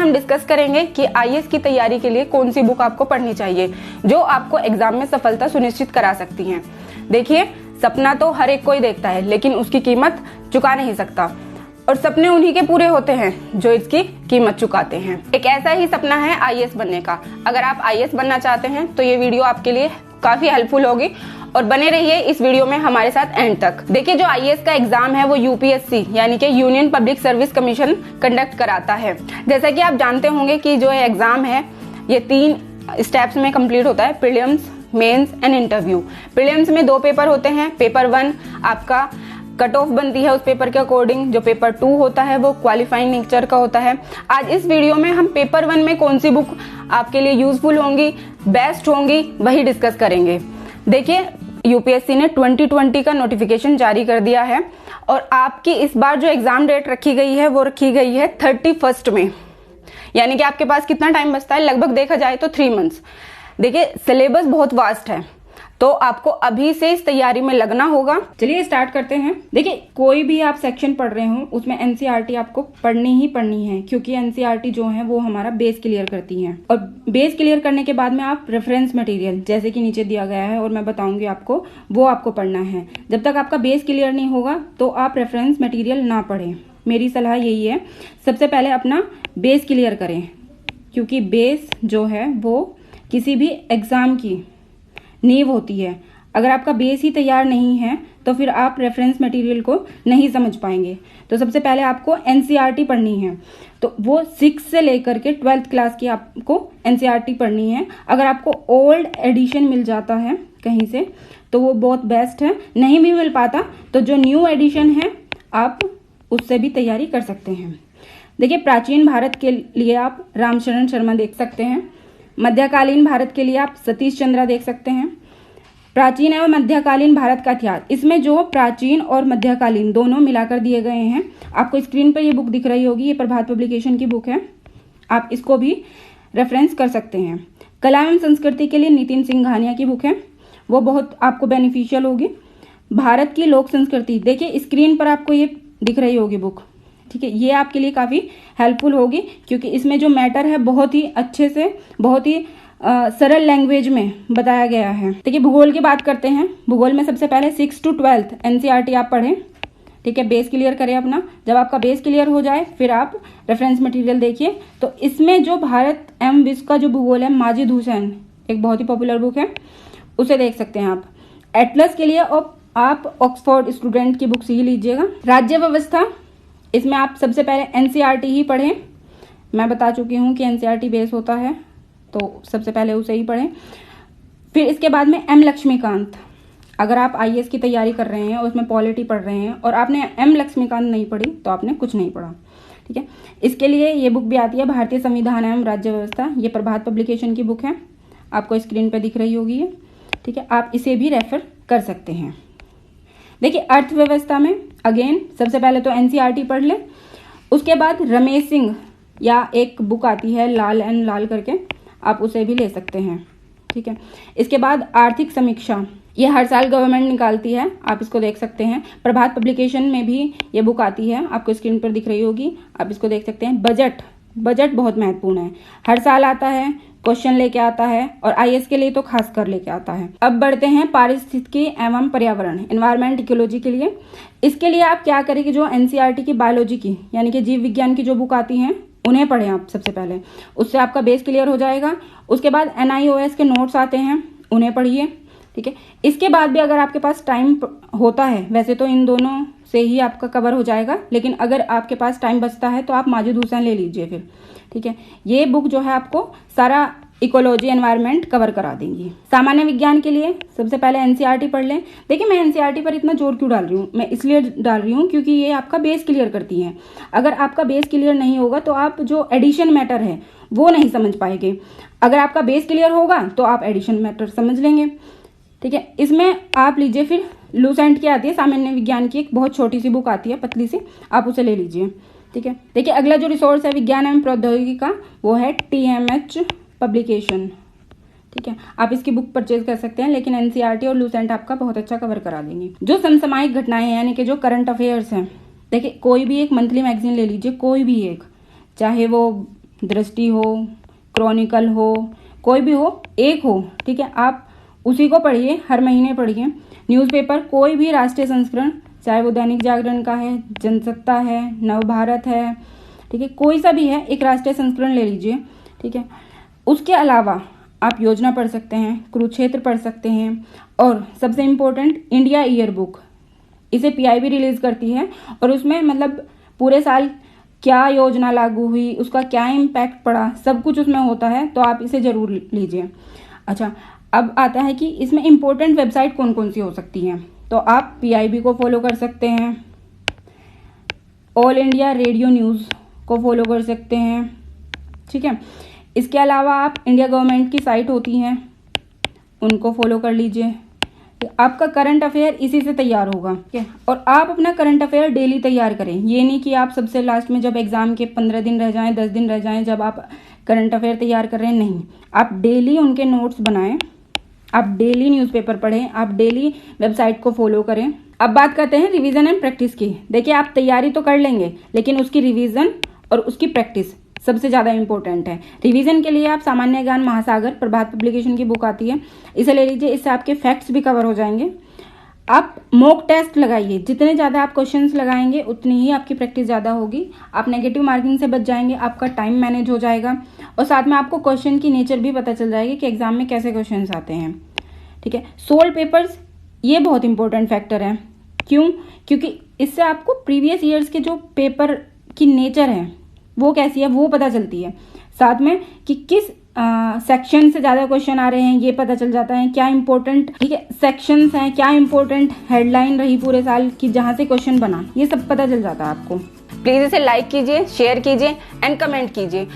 हम डिस्कस करेंगे कि आईएएस की तैयारी के लिए कौन सी बुक आपको पढ़नी चाहिए जो आपको एग्जाम में सफलता सुनिश्चित करा सकती हैं। देखिए, सपना तो हर एक कोई देखता है, लेकिन उसकी कीमत चुका नहीं सकता, और सपने उन्हीं के पूरे होते हैं जो इसकी कीमत चुकाते हैं। एक ऐसा ही सपना है आईएएस बनने का। अगर आप आईएएस बनना चाहते हैं तो ये वीडियो आपके लिए काफी हेल्पफुल होगी, और बने रहिए इस वीडियो में हमारे साथ एंड तक। देखिए, जो आईएएस का एग्जाम है वो यूपीएससी यानी कि union public service commission conduct कराता है। जैसा कि आप जानते होंगे कि जो एग्जाम है ये 3 स्टेप्स में कंप्लीट होता है, prelims, mains and interview. Prelims में 2 पेपर होते हैं। पेपर 1 आपका कट ऑफ बनती है उस पेपर के अकॉर्डिंग। जो पेपर 2 होता है वो क्वालिफाइंग नेचर का होता है। आज इस वीडियो में हम पेपर 1 में कौन सी बुक आपके लिए यूजफुल होंगी, बेस्ट होंगी, वही डिस्कस करेंगे। देखिए, यूपीएससी ने 2020 का नोटिफिकेशन जारी कर दिया है, और आपकी इस बार जो एग्जाम डेट रखी गई है वो रखी गई है 31 में, यानी कि आपके पास कितना टाइम बचता है, लगभग देखा जाए तो 3 मंथ्स। देखिए, सिलेबस बहुत वास्ट है, तो आपको अभी से इस तैयारी में लगना होगा। चलिए स्टार्ट करते हैं। देखिए, कोई भी आप सेक्शन पढ़ रहे हो उसमें एनसीईआरटी आपको पढ़नी ही पढ़नी है, क्योंकि एनसीईआरटी जो है वो हमारा बेस क्लियर करती है, और बेस क्लियर करने के बाद में आप रेफरेंस मटेरियल जैसे कि नीचे दिया गया है और मैं बताऊंगी आपको, वो आपको पढ़ना है। जब तक आपका बेस क्लियर नहीं होगा तो आप रेफरेंस मटेरियल ना पढ़ें। मेरी सलाह यही है, सबसे पहले अपना बेस क्लियर करें, क्योंकि बेस जो है वो किसी भी एग्जाम की नींव होती है। अगर आपका बेस ही तैयार नहीं है तो फिर आप रेफरेंस मटेरियल को नहीं समझ पाएंगे। तो सबसे पहले आपको एनसीईआरटी पढ़नी है, तो वो 6 से लेकर के 12th क्लास की आपको एनसीईआरटी पढ़नी है। अगर आपको ओल्ड एडिशन मिल जाता है कहीं से तो वो बहुत बेस्ट है, नहीं भी मिल पाता तो जो न्यू एडिशन है आप उससे भी तैयारी कर सकते हैं। देखिए, प्राचीन भारत के लिए आप रामशरण शर्मा देख सकते हैं। मध्यकालीन भारत के लिए आप सतीश चंद्रा देख सकते हैं। प्राचीन एवं मध्यकालीन भारत का इतिहास, इसमें जो प्राचीन और मध्यकालीन दोनों मिलाकर दिए गए हैं। आपको स्क्रीन पर ये बुक दिख रही होगी, ये प्रभात पब्लिकेशन की बुक है, आप इसको भी रेफरेंस कर सकते हैं। कला एवं संस्कृति के लिए नितिन सिंघानिया की बुक है, वो बहुत आपको बेनिफिशियल होगी। भारत की लोक संस्कृति, देखिए स्क्रीन पर आपको ये दिख रही होगी बुक, ठीक है, ये आपके लिए काफ़ी हेल्पफुल होगी, क्योंकि इसमें जो मैटर है बहुत ही अच्छे से, बहुत ही सरल लैंग्वेज में बताया गया है। देखिए, भूगोल की बात करते हैं। भूगोल में सबसे पहले 6 to 12 एनसीईआरटी आप पढ़ें, ठीक है, बेस क्लियर करें अपना। जब आपका बेस क्लियर हो जाए फिर आप रेफरेंस मटेरियल देखिए। तो इसमें जो भारत एवं विश्व का जो भूगोल है, माजिद हुसैन, एक बहुत ही पॉपुलर बुक है, उसे देख सकते हैं आप। एटलस के लिए आप ऑक्सफोर्ड स्टूडेंट की बुक ही लीजिएगा। राज्य व्यवस्था, इसमें आप सबसे पहले एनसीईआरटी ही पढ़ें। मैं बता चुकी हूँ कि एनसीईआरटी बेस होता है, तो सबसे पहले उसे ही पढ़ें। फिर इसके बाद में एम लक्ष्मीकांत, अगर आप आईएएस की तैयारी कर रहे हैं और उसमें पॉलिटी पढ़ रहे हैं और आपने एम लक्ष्मीकांत नहीं पढ़ी तो आपने कुछ नहीं पढ़ा, ठीक है। इसके लिए ये बुक भी आती है, भारतीय संविधान एवं राज्य व्यवस्था, ये प्रभात पब्लिकेशन की बुक है, आपको स्क्रीन पर दिख रही होगी ये, ठीक है, आप इसे भी रेफर कर सकते हैं। देखिए, अर्थव्यवस्था में अगेन सबसे पहले तो एनसीईआरटी पढ़ ले, उसके बाद रमेश सिंह या एक बुक आती है लाल एंड लाल करके, आप उसे भी ले सकते हैं, ठीक है। इसके बाद आर्थिक समीक्षा, ये हर साल गवर्नमेंट निकालती है, आप इसको देख सकते हैं। प्रभात पब्लिकेशन में भी ये बुक आती है, आपको स्क्रीन पर दिख रही होगी, आप इसको देख सकते हैं। बजट बहुत महत्वपूर्ण है, हर साल आता है, क्वेश्चन लेके आता है, और आईएएस के लिए तो खास कर लेके आता है। अब बढ़ते हैं पारिस्थितिकी एवं पर्यावरण, एनवायरमेंट इकोलॉजी के लिए। इसके लिए आप क्या करेंगे, जो एनसीईआरटी की बायोलॉजी की यानी कि जीव विज्ञान की जो बुक आती हैं उन्हें पढ़ें आप सबसे पहले, उससे आपका बेस क्लियर हो जाएगा। उसके बाद एनआईओएस के नोट्स आते हैं, उन्हें पढ़िए, ठीक है। इसके बाद भी अगर आपके पास टाइम होता है, वैसे तो इन दोनों से ही आपका कवर हो जाएगा, लेकिन अगर आपके पास टाइम बचता है तो आप माजिद हुसैन ले लीजिए फिर, ठीक है। ये बुक जो है आपको सारा इकोलॉजी एनवायरनमेंट कवर करा देंगी। सामान्य विज्ञान के लिए सबसे पहले एनसीईआरटी पढ़ लें। देखिए, मैं एनसीईआरटी पर इतना जोर क्यों डाल रही हूँ, मैं इसलिए डाल रही हूँ क्योंकि ये आपका बेस क्लियर करती है। अगर आपका बेस क्लियर नहीं होगा तो आप जो एडिशन मैटर है वो नहीं समझ पाएंगे। अगर आपका बेस क्लियर होगा तो आप एडिशन मैटर समझ लेंगे, ठीक है। इसमें आप लीजिए फिर लूसेंट की आती है सामान्य विज्ञान की, एक बहुत छोटी सी बुक आती है, पतली सी, आप उसे ले लीजिए, ठीक है। देखिए, अगला जो रिसोर्स है विज्ञान एवं प्रौद्योगिकी का, वो है टीएमएच पब्लिकेशन, ठीक है। आप इसकी बुक परचेज कर सकते हैं, लेकिन एनसीईआरटी और लूसेंट आपका बहुत अच्छा कवर करा देंगे। जो समसामयिक घटनाएं हैं यानी कि जो करंट अफेयर्स हैं, देखिए कोई भी एक मंथली मैगजीन ले लीजिए, कोई भी एक, चाहे वो दृष्टि हो, क्रॉनिकल हो, कोई भी हो, एक हो, ठीक है, आप उसी को पढ़िए, हर महीने पढ़िए। न्यूज़पेपर कोई भी राष्ट्रीय संस्करण, चाहे वो दैनिक जागरण का है, जनसत्ता है, नवभारत है, ठीक है, कोई सा भी है, एक राष्ट्रीय संस्करण ले लीजिए, ठीक है। उसके अलावा आप योजना पढ़ सकते हैं, कुरुक्षेत्र पढ़ सकते हैं, और सबसे इम्पोर्टेंट इंडिया ईयर बुक, इसे पीआईबी रिलीज करती है, और उसमें मतलब पूरे साल क्या योजना लागू हुई, उसका क्या इम्पैक्ट पड़ा, सब कुछ उसमें होता है, तो आप इसे जरूर लीजिए। अच्छा, अब आता है कि इसमें इम्पोर्टेंट वेबसाइट कौन कौन सी हो सकती हैं। तो आप पीआईबी को फॉलो कर सकते हैं, ऑल इंडिया रेडियो न्यूज़ को फॉलो कर सकते हैं, ठीक है। इसके अलावा आप इंडिया गवर्नमेंट की साइट होती हैं, उनको फॉलो कर लीजिए। आपका करंट अफेयर इसी से तैयार होगा, ठीक है। और आप अपना करंट अफेयर डेली तैयार करें, ये नहीं कि आप सबसे लास्ट में जब एग्जाम के 15 दिन रह जाएं, 10 दिन रह जाएं, जब आप करंट अफेयर तैयार कर रहे हैं, नहीं, आप डेली उनके नोट्स बनाएं, आप डेली न्यूज़पेपर पढ़ें, आप डेली वेबसाइट को फॉलो करें। अब बात करते हैं रिवीजन एंड प्रैक्टिस की। देखिए, आप तैयारी तो कर लेंगे, लेकिन उसकी रिवीजन और उसकी प्रैक्टिस सबसे ज़्यादा इंपॉर्टेंट है। रिवीजन के लिए आप सामान्य ज्ञान महासागर, प्रभात पब्लिकेशन की बुक आती है, इसे ले लीजिए, इससे आपके फैक्ट्स भी कवर हो जाएंगे। आप मॉक टेस्ट लगाइए, जितने ज़्यादा आप क्वेश्चंस लगाएंगे उतनी ही आपकी प्रैक्टिस ज़्यादा होगी, आप नेगेटिव मार्किंग से बच जाएंगे, आपका टाइम मैनेज हो जाएगा, और साथ में आपको क्वेश्चन की नेचर भी पता चल जाएगी कि एग्जाम में कैसे क्वेश्चंस आते हैं, ठीक है। सोल्ड पेपर्स, ये बहुत इंपॉर्टेंट फैक्टर है। क्यों? क्योंकि इससे आपको प्रीवियस ईयर्स के जो पेपर की नेचर है वो कैसी है वो पता चलती है, साथ में कि किस सेक्शन से ज़्यादा क्वेश्चन आ रहे हैं ये पता चल जाता है, क्या इंपॉर्टेंट, ठीक है, सेक्शंस हैं, क्या इंपॉर्टेंट हेडलाइन रही पूरे साल की जहाँ से क्वेश्चन बना, ये सब पता चल जाता है आपको। प्लीज़ इसे लाइक कीजिए, शेयर कीजिए एंड कमेंट कीजिए।